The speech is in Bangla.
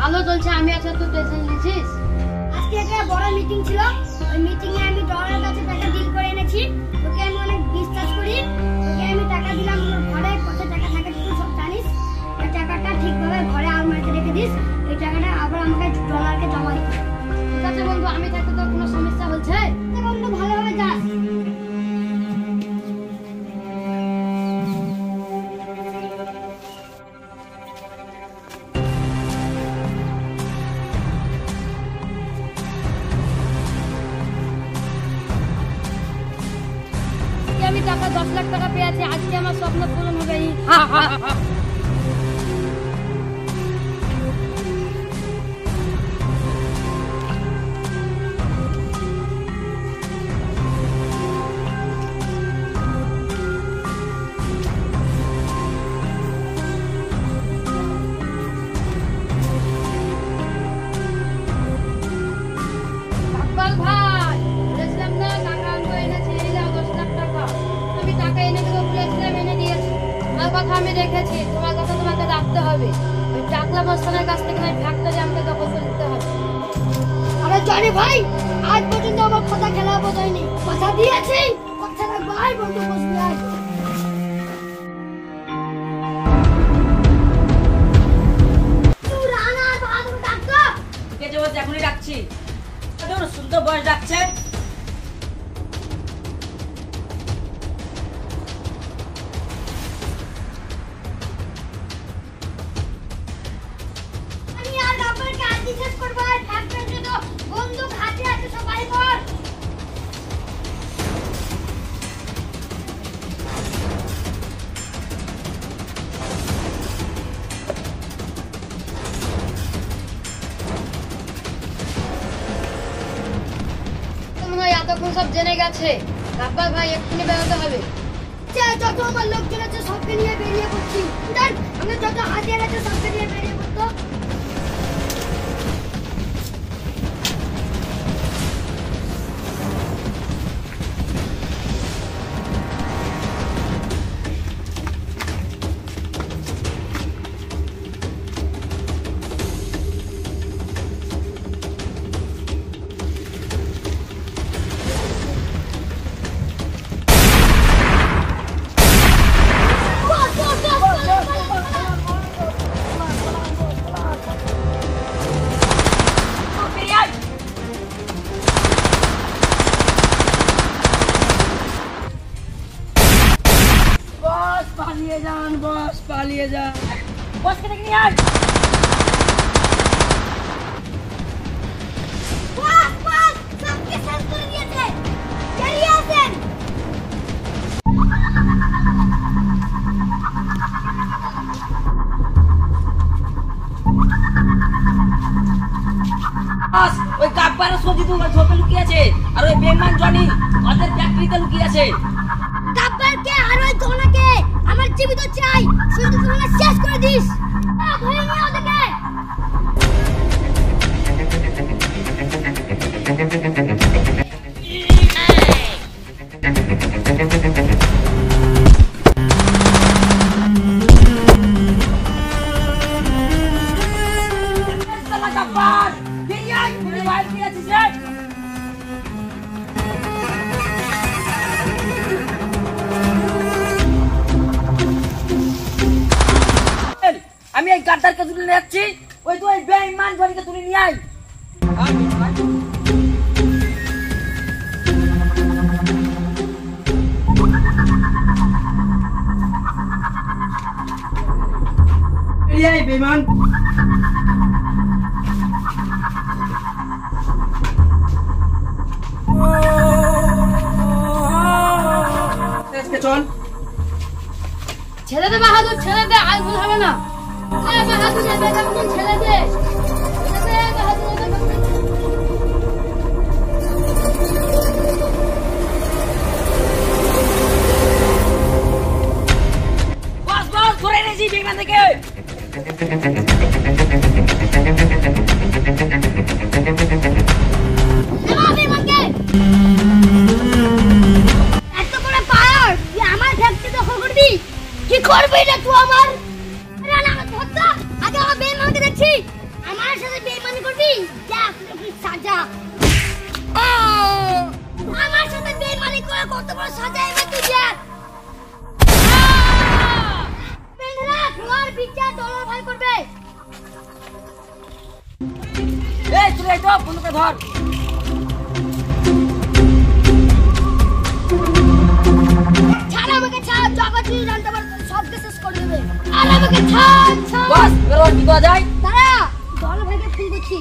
ভালো চলছে। আমি আচ্ছা তুই টেনশন নিছিস? আজকে একটা বড় মিটিং ছিল, ওই মিটিং এ আমি ডলারের কাছে টাকা ডিল করে এনেছি। তোকে আমি অনেক বিশ্বাস করি, তোকে আমি টাকা দিলাম। ঘরে কত টাকা থাকে তুই সব জানিস। এই টাকাটা ঠিকভাবে ঘরে আলমারিতে রেখে দিস। এই টাকাটা আবার আমাকে ডলারকে জমা দিতে। ঠিক আছে বন্ধু, আমি থাকতে তোর কোনো সমস্যা হচ্ছে? বন্ধু ভালোভাবে যাস। আমি টাকা 10 লাখ টাকা পেয়েছি, আজকে আমার স্বপ্ন পূরণ হবে। ভাই বলেছিলাম না টাকা আনবো, এনেছি 10 লাখ টাকা। আমি টাকা এনে দেবো বলেছিলাম, এনে দিয়েছি। আমার কথা আমি রেখেছি, তোমার কথা তোমাকে রাখতে হবে। ওই টাকলা মস্তানের কাছ থেকে আমি ফ্যাক্টরি আমাকে দখল করে দিতে হবে। আরে জনি ভাই, আজ পর্যন্ত আমার কথা খেলা বোঝায়নি। কথা দিয়েছি, কথা রাখবো। আয় বন্ধু বসবি আয়। তুই রানা বাহাদুর ডাকতো? কে যে বলছে এখনই ডাকছি। আরে সুন্দর বয়স ডাকছে। আমি আর রাব্বারকে আজ জিজ্ঞেস করবো, আর ফ্যাক্টরি তো বন্দুক হাতে আছে, সবাই কর। মনে হয় এতক্ষণ সব জেনে গেছে। রাব্বার ভাই এক্ষুনি বেরোতে হবে। যত আমার লোকজন আছে সবকে নিয়ে বেরিয়ে পড়ছি। আমি যত হাতিয়ার আছে সবকে নিয়ে বেরিয়ে পড়তো। পালিয়ে যান বস, পালিয়ে যান। বসকে ডেকে নিয়ে আয়। সবকে শেষ করে দিয়েছে, বেরিয়ে আসেন। বস, ওই গাব্বার সজিত ওর ঝোপে লুকিয়ে আছে, আর ওই বেমান জনি ওদের ফ্যাক্টরিতে লুকিয়ে আছে। গাব্বারকে আর ওই জনাকে আমার জীবিত চাই। শুধু তোমরা শেষ করে দিস। ধরে নিয়ে ওদেরকে। গাব্বার বেরিয়ে আয়, তুমি বাইরে কি আছিস রে? আমি এই গাদ্দারকে তুলে নিয়ে যাচ্ছি। ওই তো ওই বেঈমান জনিকে তুলে নিয়ে আয়। এই বেঈমান চল। ছেড়ে দে বাহাদুর, ছেড়ে দে, আর ভুল হবে না। বাহাদুর ছেড়ে দে। বস বস, ধরে এনেছি বেঈমান থেকে। এত বড় পাওয়ার, তুই আমার ফ্যাক্টরি দখল করবি? কি করবি রে তুই আমার? আরে না, আমার ধরতো। আগে আমার বেঈমানকে দেখছি। আমার করলি দেখ কি সাজা। আমার সাথে বেইমানি করে কত বড় সাজা এবার তুই দেখ। বেলরা তোমার বিচার ডলার ভাই করবে। এই চলে আয় তো বন্ধুকে ধর। ছাড় আমাকে ছাড়, জগৎ তুই জানতে পারবি সব শেষ করে দেবে। আর আমাকে ছাড় ছাড়। বস এবার কি করা যায়? দাঁড়া ডলার ভাইকে ফোন করছি।